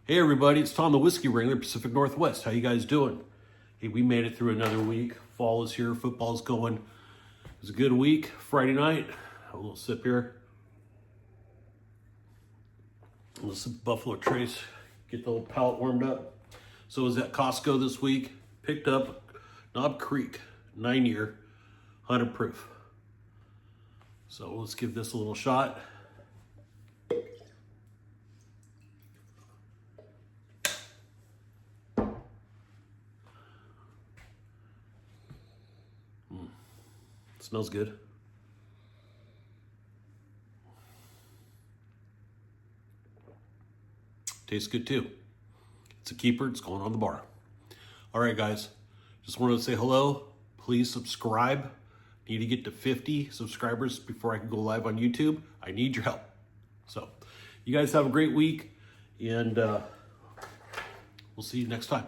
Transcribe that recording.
Hey everybody, it's Tom the Whiskey Wrangler, Pacific Northwest. How you guys doing? Hey, we made it through another week. Fall is here, football's going. It was a good week. Friday night, a little sip here. A little sip of Buffalo Trace, get the old palate warmed up. So I was at Costco this week, picked up Knob Creek 9-year, 100 proof. So let's give this a little shot. Smells good. Tastes good too. It's a keeper, it's going on the bar. All right, guys, just wanted to say hello. Please subscribe. Need to get to 50 subscribers before I can go live on YouTube. I need your help. So you guys have a great week, and we'll see you next time.